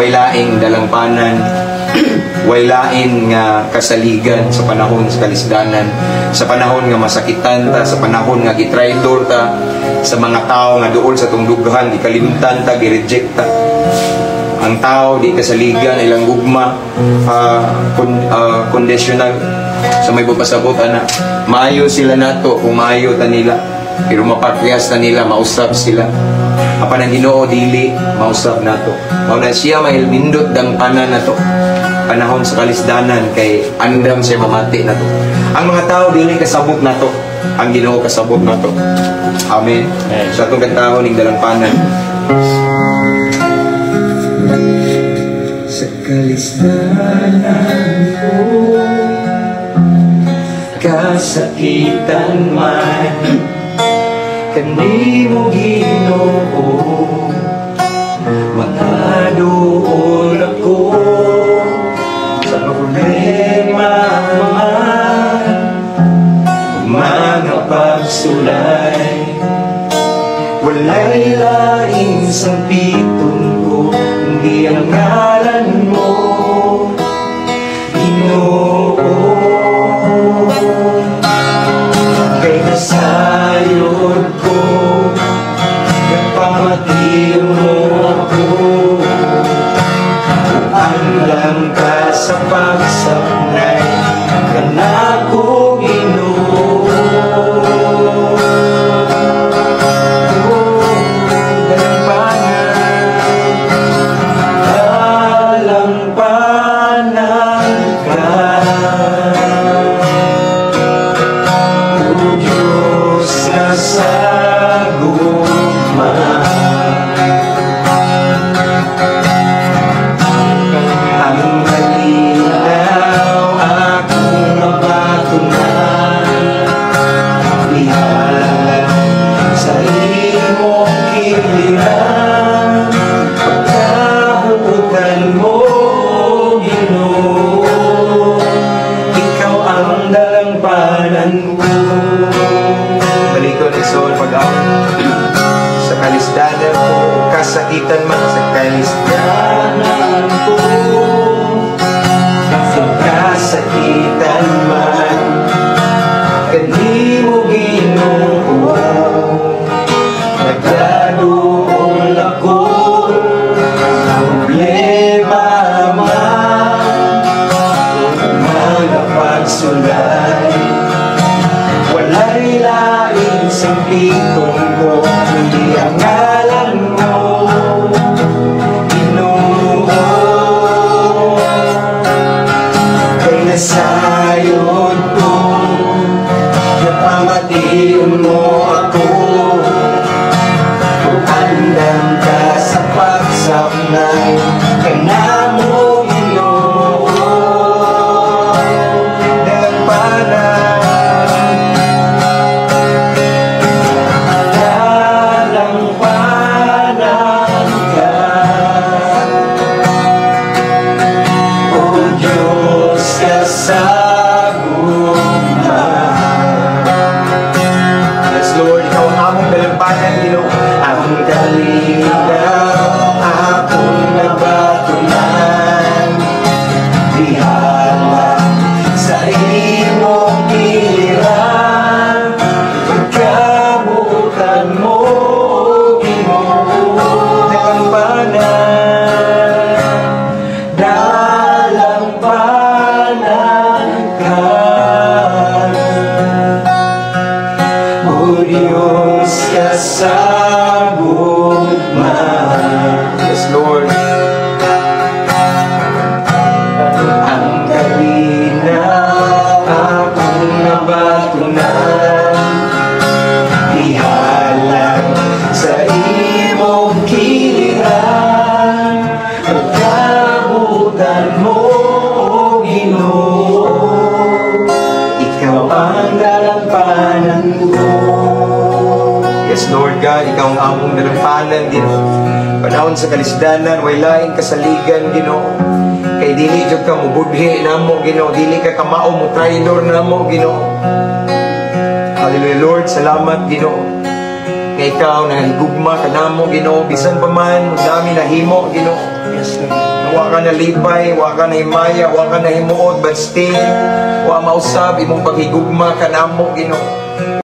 way laing dalampanan, way laing nga kasaligan sa panahon sa kalisdanan, sa panahon nga masakitan ta, sa panahon nga gitraidor ta, sa mga tao nga duol sa tungdughan, gikalimtan ta, gireject ta. Ang tao di kasaligan, ilang gugma, conditional. Sa may papasabot, maayo sila nato kung maayo ta nila. Pero mapakyas na nila, mausap sila. Apan ang Ginoo dili, mausap nato. Mauna siya may mindot dang panan nato. Panahon sa kalisdanan, kay andam siya mamati nato. Ang mga tao dili kasabot nato. Ang Ginoo kasabot nato. Amen. Sa itong kantahon ng dalampanan. Sa kalisdanan ko, kasakitan man, kanimo Ginoo, makaduol ako sa problema man, mga pagsulay, walay laing sampiton ko, hindi ang ngalan mo, Ginoo. Kay nasayod ko, nagpamatil mo ako, andam ka sa pagsapnay, kanako Ginoo. Kasakitan man sa kalisdanan ko, sa kasakitan man, kanimo Ginoo, nagdaduol ako, problema man, mga pagsulay, walay laing sampiton ko, hindi ang ngalan mo, sayod ko, napamatiyon mo ako, andam ka sa pagsapnay, kanamo Ginoo, dalampanan ka, O Diyos kasaguma. Yes, Lord, ikaw ang among dalampanan, Ginoo. Ang kalinaw, akong nabatunan, dihala sa imong giliran, pagkabutan mo, Ginoo, dalampanan, dalampanan ka, O Diyos kasaguma. Yes, Lord. Ang kalinaw, akong nabatunan, ihalang sa imong giliran, pagkabutan mo, O Ginoo, ikaw ang dalampanan ko. Yes, Lord God, ikaw ang among dalampanan, Ginoo. Panahon sa kalisdanan, way laing kasaligan, Ginoo. Kay dili jud ka mubudhi namo, Ginoo, dili ka kamao mo traidor namo, Ginoo. Hallelujah, Lord, salamat, Ginoo. Kay ikaw na higugma ka namo, Ginoo, bisan pa man dami nahimo, Ginoo. Yes, Lord. Wa ka na lipay, wa ka na himaya, wa ka na himuot, but still, wa mausab, imong paghigugma ka namo, Ginoo.